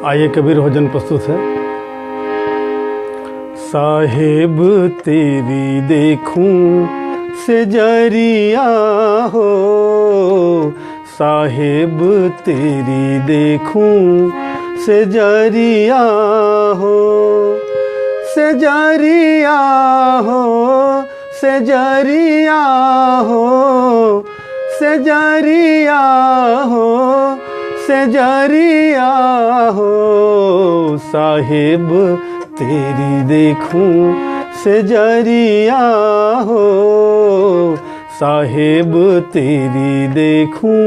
आइए कबीर भजन प्रस्तुत है। साहेब तेरी देखूं सेजरिया हो, साहेब तेरी देखूं सेजरिया हो, सेजरिया हो, सेजरिया हो, सेजरिया हो, सेजरिया हो, साहेब तेरी देखूं सेजरिया हो, साहेब तेरी देखूं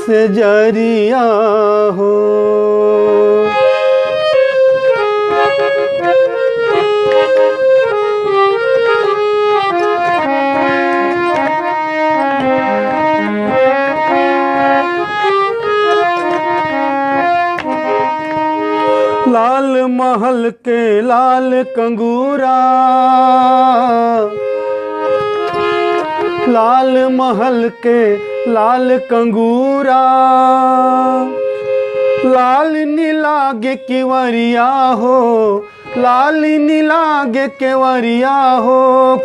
सेजरिया हो। लाल महल के लाल कंगूरा, लाल महल के लाल कंगूरा, लाल नीलागे केवरिया हो, लाल नीलागे केवरिया हो,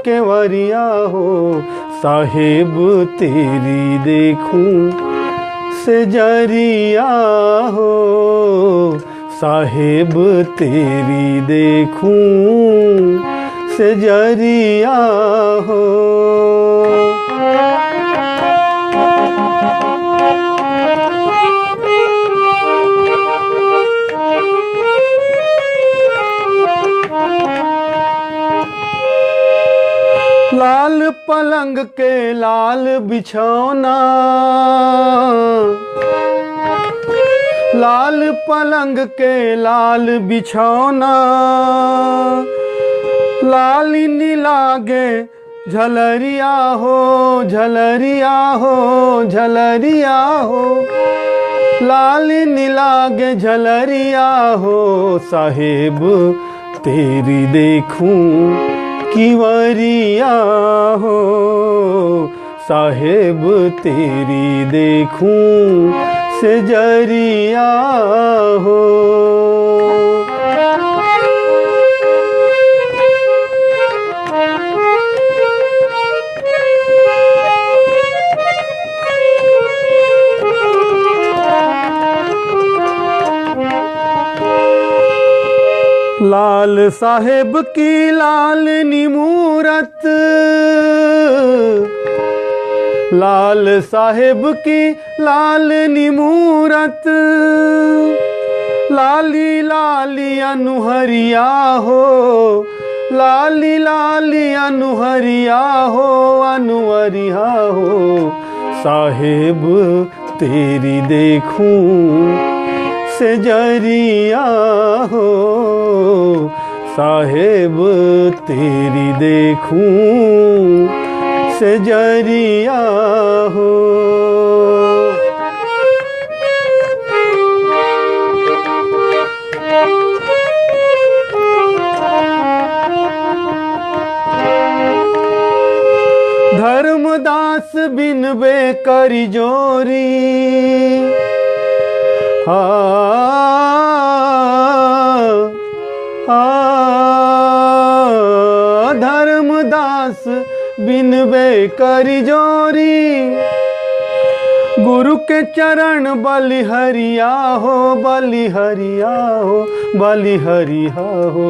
केवरिया हो, साहेब तेरी देखूं सेजरिया हो, साहेब तेरी देखूं सेजरिया हो। लाल पलंग के लाल बिछौना, लाल पलंग के लाल बिछौना, लाल नीलागे झलरिया हो, झलरिया हो, झलरिया हो, लाल नीलागे झलरिया हो, साहेब तेरी देखूं किवरिया हो, साहेब तेरी देखूं सेजरिया हो। लाल साहेब की लाल निमूरत, लाल साहेब की लाल निमूरत, लाली लाली अनुहरिया हो, लाली लाली अनुहरिया हो, अनुहरिया हो, साहेब तेरी देखूं सेजरिया हो, साहेब तेरी देखूं सेजरिया हो। धर्मदास बिन बेकरी जोरी, धर्मदास बिन बेकरी जोरी, गुरु के चरण बलिहरिया हो, बलिहरिया हो, बलिहरिया हो,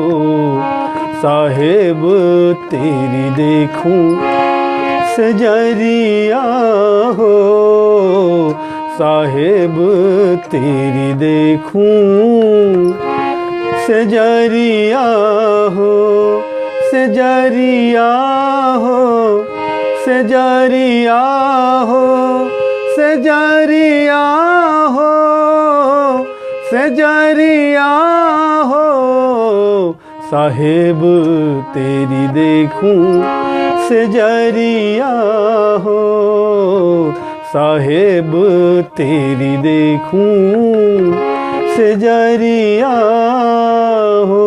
साहेब तेरी देखूं सेजरिया हो, साहेब तेरी देखूं सेजरिया हो, सेजरिया हो, सेजरिया हो, सेजरिया हो, सेजरिया हो, साहेब तेरी देखूं सेजरिया हो, साहेब तेरी देखूं सेजरिया हो।